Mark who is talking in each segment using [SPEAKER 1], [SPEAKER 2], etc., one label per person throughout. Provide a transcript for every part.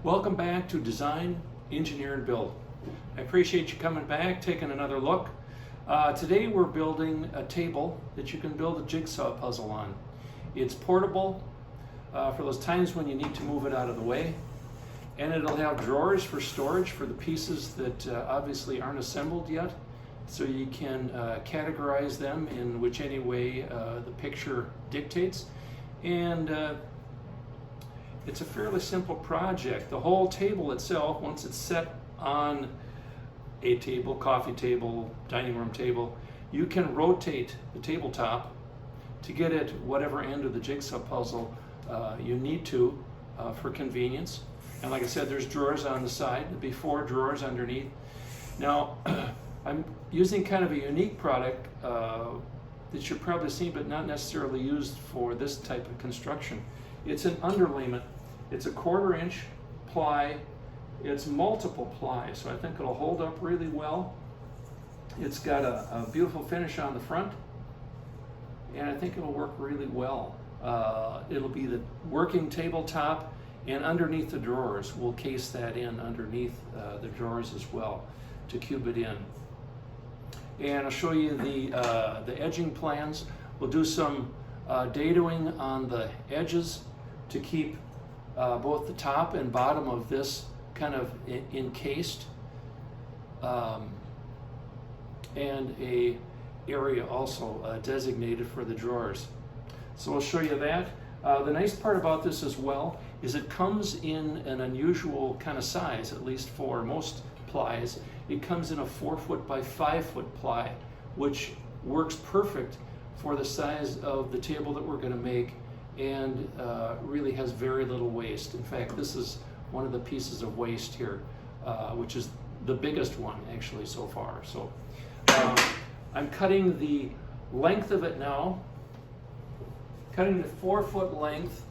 [SPEAKER 1] Welcome back to Design, Engineer, and Build. I appreciate you coming back, taking another look. Today we're building a table that you can build a jigsaw puzzle on. It's portable for those times when you need to move it out of the way. And it'll have drawers for storage for the pieces that obviously aren't assembled yet. So you can categorize them in which any way the picture dictates. And it's a fairly simple project. The whole table itself, once it's set on a table, coffee table, dining room table, you can rotate the tabletop to get at whatever end of the jigsaw puzzle you need to for convenience. And like I said, there's drawers on the side. There'll be 4 drawers underneath. Now, I'm using kind of a unique product that you've probably seen, but not necessarily used for this type of construction. It's an underlayment. It's a 1/4 inch ply. It's multiple ply, so I think it'll hold up really well. It's got a beautiful finish on the front, and I think it'll work really well. It'll be the working tabletop, and underneath the drawers, we'll case that in underneath the drawers as well to cube it in. And I'll show you the edging plans. We'll do some datoing on the edges to keep both the top and bottom of this kind of encased, and a area also designated for the drawers. So I'll show you that. The nice part about this as well is it comes in an unusual kind of size, at least for most plies. It comes in a 4 foot by 5 foot ply, which works perfect for the size of the table that we're going to make, and really has very little waste. In fact, this is one of the pieces of waste here, which is the biggest one actually so far. So I'm cutting the length of it now, cutting the 4 foot length,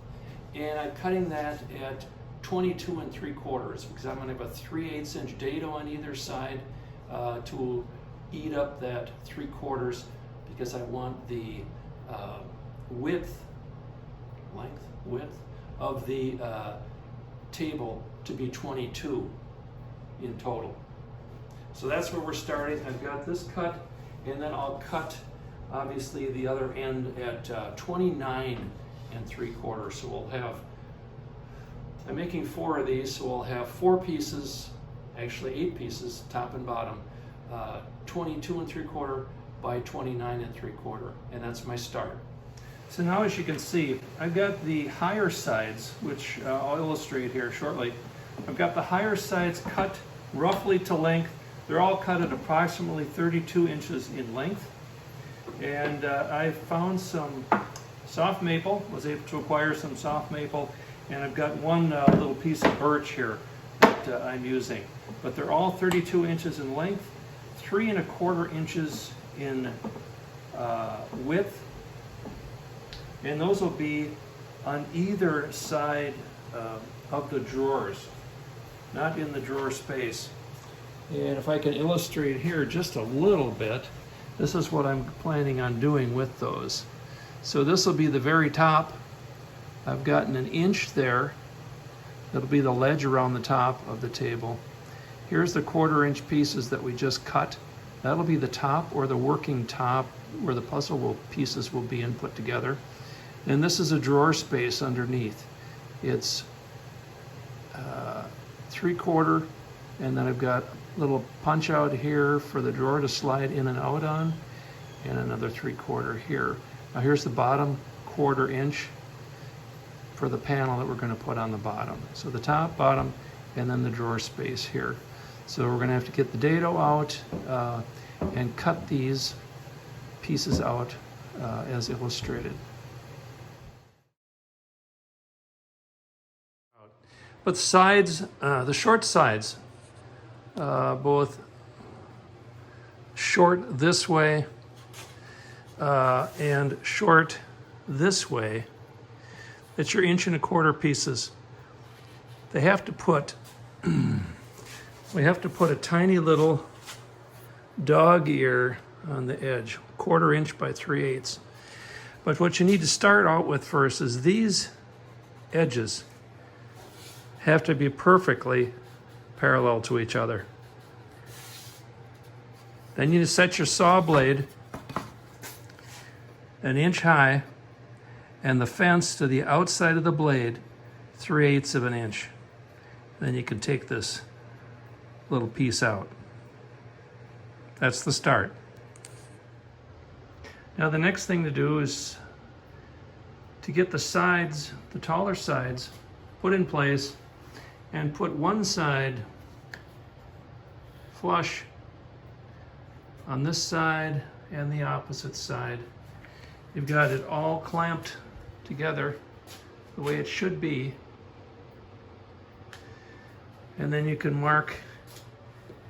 [SPEAKER 1] and I'm cutting that at 22 3/4 because I'm going to have a 3/8 inch dado on either side to eat up that 3/4, because I want the width of the table to be 22 in total. So that's where we're starting. I've got this cut, and then I'll cut obviously the other end at 29 3/4. So we'll have, I'm making 4 of these, so we'll have 4 pieces, actually 8 pieces, top and bottom, 22 3/4 by 29 3/4, and that's my start. So now, as you can see, I've got the higher sides, which I'll illustrate here shortly. I've got the higher sides cut roughly to length. They're all cut at approximately 32 inches in length. And I found some soft maple, was able to acquire some soft maple, and I've got one little piece of birch here that I'm using. But they're all 32 inches in length, 3 1/4 inches in width. And those will be on either side of the drawers, not in the drawer space. And if I can illustrate here just a little bit, this is what I'm planning on doing with those. So this will be the very top. I've gotten 1 inch there. That'll be the ledge around the top of the table. Here's the 1/4 inch pieces that we just cut. That'll be the top, or the working top, where the puzzle pieces will be put together. And this is a drawer space underneath. It's 3/4, and then I've got a little punch out here for the drawer to slide in and out on, and another 3/4 here. Now here's the bottom 1/4 inch for the panel that we're going to put on the bottom. So the top, bottom, and then the drawer space here. So we're going to have to get the dado out and cut these pieces out as illustrated. But sides, the short sides, both short this way and short this way, it's your 1 1/4 pieces. They have to put, we have to put a tiny little dog ear on the edge, 1/4 inch by 3/8. But what you need to start out with first is these edges have to be perfectly parallel to each other. Then you set your saw blade 1 inch high and the fence to the outside of the blade 3/8 of an inch. Then you can take this little piece out. That's the start. Now the next thing to do is to get the sides, the taller sides, put in place and put one side flush on this side and the opposite side. You've got it all clamped together the way it should be. And then you can mark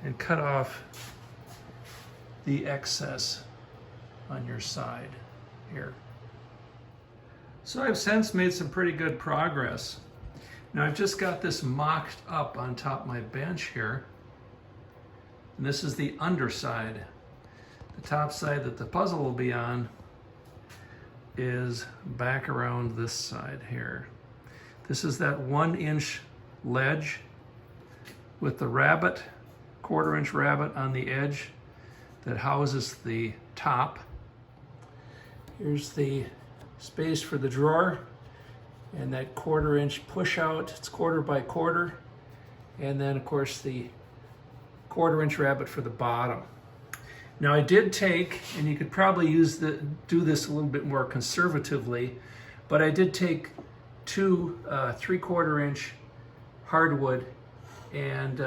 [SPEAKER 1] and cut off the excess on your side here. So I've since made some pretty good progress. Now I've just got this mocked up on top of my bench here. And this is the underside. The top side that the puzzle will be on is back around this side here. This is that 1 inch ledge with the rabbet, 1/4 inch rabbet on the edge that houses the top. Here's the space for the drawer and that 1/4 inch push out. It's 1/4 by 1/4. And then of course the 1/4 inch rabbet for the bottom. Now I did take, and you could probably do this a little bit more conservatively, but I did take 2 3/4 inch hardwood and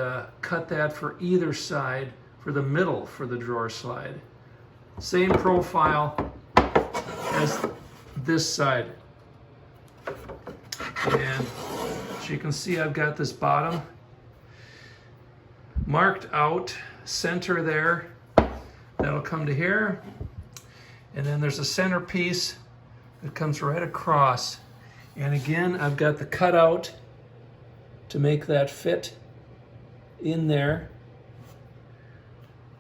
[SPEAKER 1] cut that for either side for the middle for the drawer slide. Same profile as this side. And as you can see, I've got this bottom marked out, center there. That'll come to here. And then there's a center piece that comes right across. And again, I've got the cutout to make that fit in there.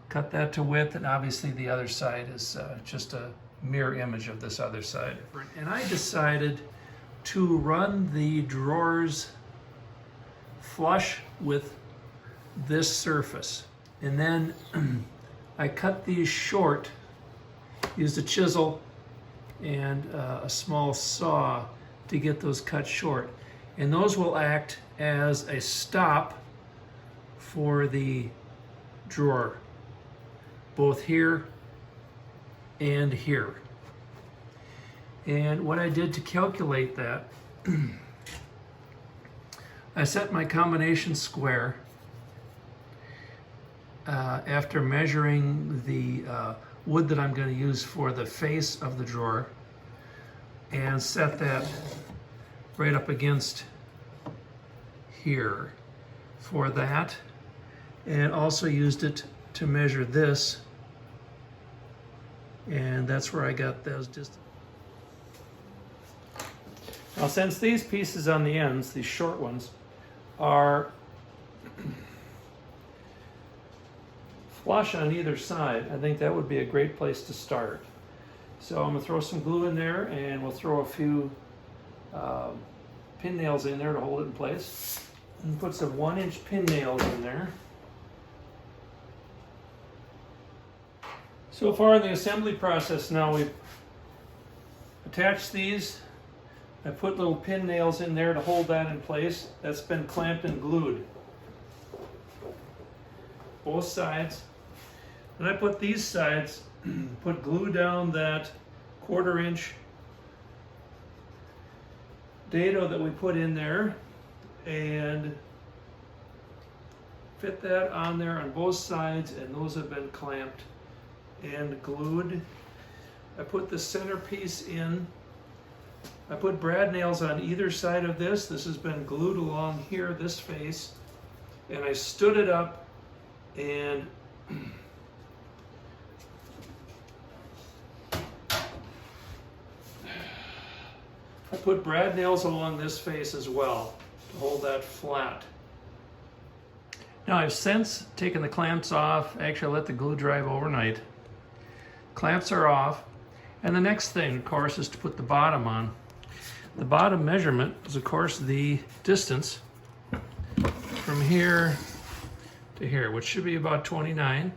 [SPEAKER 1] Cut that to width, and obviously the other side is just a mirror image of this other side. And I decided to run the drawers flush with this surface. And then I cut these short, used a chisel and a small saw to get those cut short. And those will act as a stop for the drawer, both here and here. And what I did to calculate that, I set my combination square after measuring the wood that I'm going to use for the face of the drawer, and set that right up against here for that, and also used it to measure this, and that's where I got those distances. Now since these pieces on the ends, these short ones, are flush on either side, I think that would be a great place to start. So I'm going to throw some glue in there, and we'll throw a few pin nails in there to hold it in place. And put some 1 inch pin nails in there. So far in the assembly process now, we've attached these. I put little pin nails in there to hold that in place. That's been clamped and glued. Both sides. And I put these sides, put glue down that 1/4 inch dado that we put in there, and fit that on there on both sides, and those have been clamped and glued. I put the center piece in. I put brad nails on either side of this. This has been glued along here, this face, and I stood it up, and I put brad nails along this face as well to hold that flat. Now I've since taken the clamps off. Actually, I let the glue dry overnight. Clamps are off, and the next thing, of course, is to put the bottom on. The bottom measurement is, of course, the distance from here to here, which should be about 29.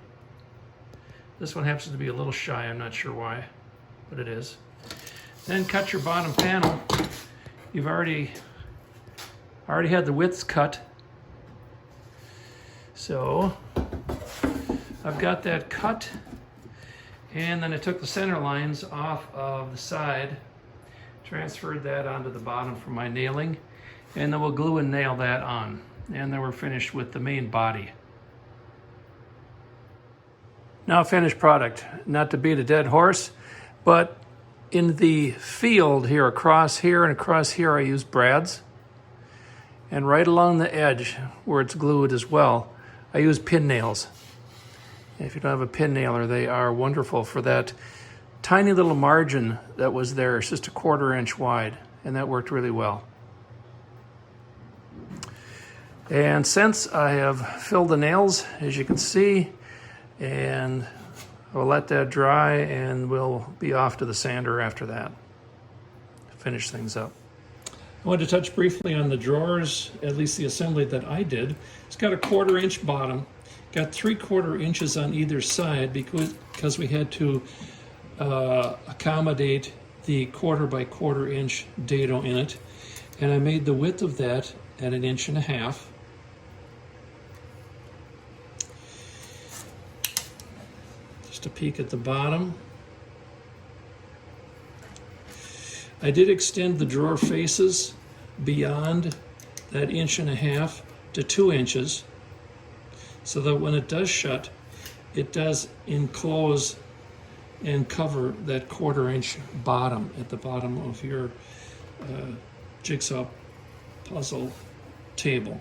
[SPEAKER 1] This one happens to be a little shy, I'm not sure why, but it is. Then cut your bottom panel. You've already had the widths cut. So I've got that cut, and then I took the center lines off of the side, transferred that onto the bottom for my nailing, and then we'll glue and nail that on. And then we're finished with the main body. Now finished product. Not to beat a dead horse, but in the field here, across here and across here, I use brads. And right along the edge where it's glued as well, I use pin nails. If you don't have a pin nailer, they are wonderful for that tiny little margin that was there. It's just a 1/4 inch wide, and that worked really well. And since I have filled the nails, as you can see, and I'll let that dry, and we'll be off to the sander after that. Finish things up. I want to touch briefly on the drawers, at least the assembly that I did. It's got a 1/4 inch bottom, got 3/4 inches on either side because we had to accommodate the 1/4 by 1/4 inch dado in it. And I made the width of that at 1.5 inches. Just a peek at the bottom. I did extend the drawer faces beyond that 1.5 inches to 2 inches, so that when it does shut, it does enclose and cover that 1/4 inch bottom at the bottom of your jigsaw puzzle table.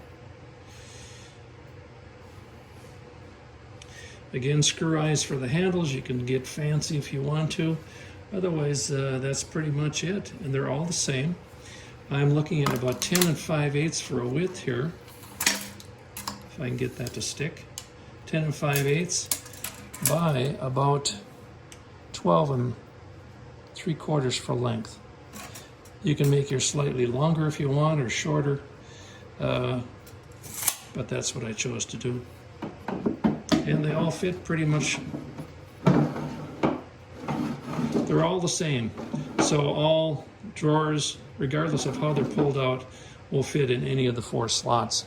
[SPEAKER 1] Again, screw eyes for the handles. You can get fancy if you want to. Otherwise, that's pretty much it, and they're all the same. I'm looking at about 10 5/8 for a width here, if I can get that to stick. 10 5/8 by about 12 3/4 for length. You can make yours slightly longer if you want, or shorter, but that's what I chose to do. And they all fit pretty much. They're all the same. So all drawers, regardless of how they're pulled out, will fit in any of the 4 slots.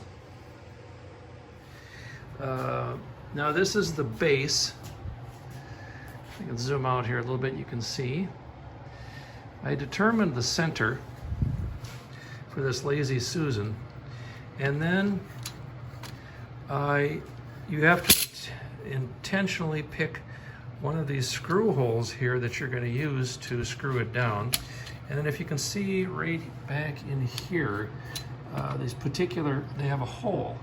[SPEAKER 1] Now this is the base. I can zoom out here a little bit, you can see. I determined the center for this Lazy Susan, and then you have to intentionally pick one of these screw holes here that you're going to use to screw it down. And then if you can see right back in here, they have a hole,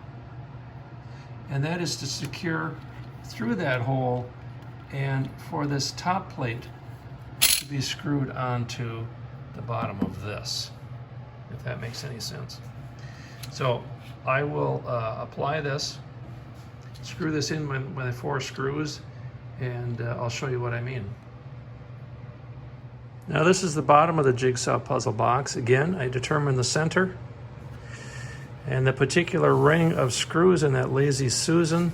[SPEAKER 1] and that is to secure through that hole and for this top plate to be screwed onto the bottom of this, if that makes any sense. So I will apply this, screw this in with my 4 screws, and I'll show you what I mean. Now this is the bottom of the jigsaw puzzle box. Again, I determined the center and the particular ring of screws in that Lazy Susan.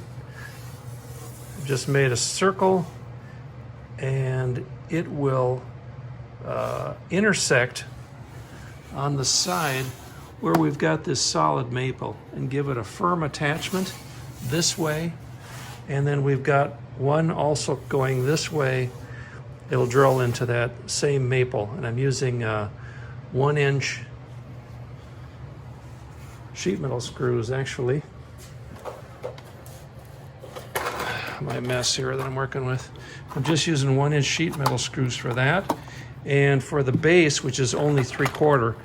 [SPEAKER 1] Just made a circle, and it will intersect on the side where we've got this solid maple, and give it a firm attachment this way. And then we've got one also going this way. It'll drill into that same maple, and I'm using 1-inch sheet metal screws, actually. My mess here that I'm working with. I'm just using 1-inch sheet metal screws for that. And for the base, which is only 3/4,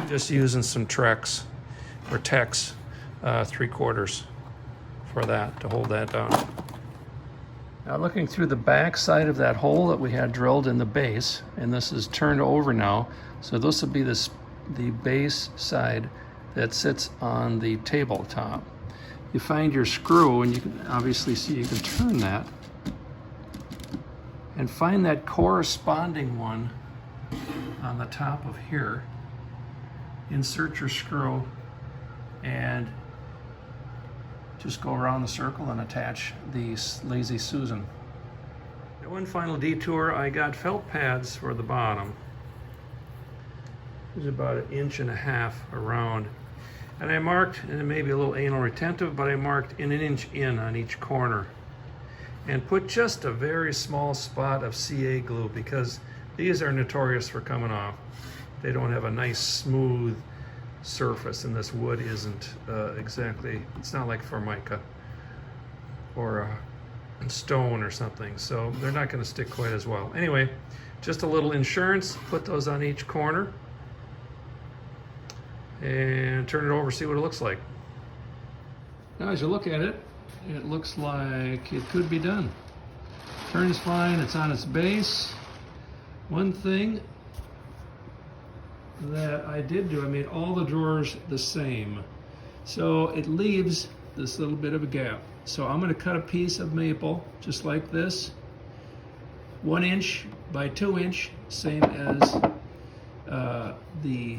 [SPEAKER 1] just using some Trex or Tex 3/4 for that, to hold that down. Now looking through the back side of that hole that we had drilled in the base, and this is turned over now, so this will be the base side that sits on the tabletop. You find your screw, and you can obviously see you can turn that, and find that corresponding one on the top of here. Insert your screw and just go around the circle and attach the Lazy Susan. And one final detour, I got felt pads for the bottom. It's about 1.5 inches around. And I marked, and it may be a little anal retentive, but I marked 1 inch in on each corner. And put just a very small spot of CA glue, because these are notorious for coming off. They don't have a nice smooth surface, and this wood isn't exactly, it's not like Formica or stone or something, so they're not going to stick quite as well. Anyway, just a little insurance, put those on each corner and turn it over, see what it looks like. Now as you look at it, it looks like it could be done. Turns fine, it's on its base. One thing that I did do, I made all the drawers the same. So it leaves this little bit of a gap. So I'm gonna cut a piece of maple, just like this, 1 inch by 2 inch, same as the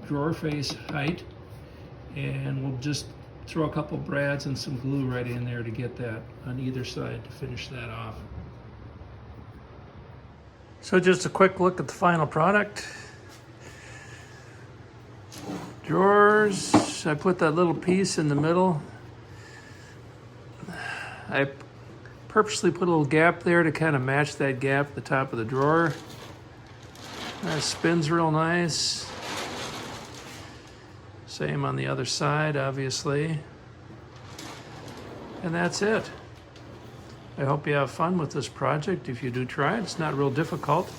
[SPEAKER 1] drawer face height. And we'll just throw a couple brads and some glue right in there to get that on either side to finish that off. So just a quick look at the final product. Drawers, I put that little piece in the middle. I purposely put a little gap there to kind of match that gap at the top of the drawer. That spins real nice. Same on the other side, obviously. And that's it. I hope you have fun with this project. If you do try it, it's not real difficult,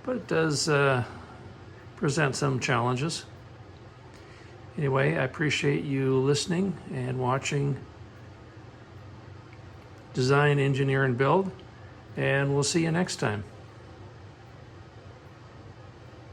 [SPEAKER 1] but it does present some challenges. Anyway, I appreciate you listening and watching Design, Engineer, and Build, and we'll see you next time.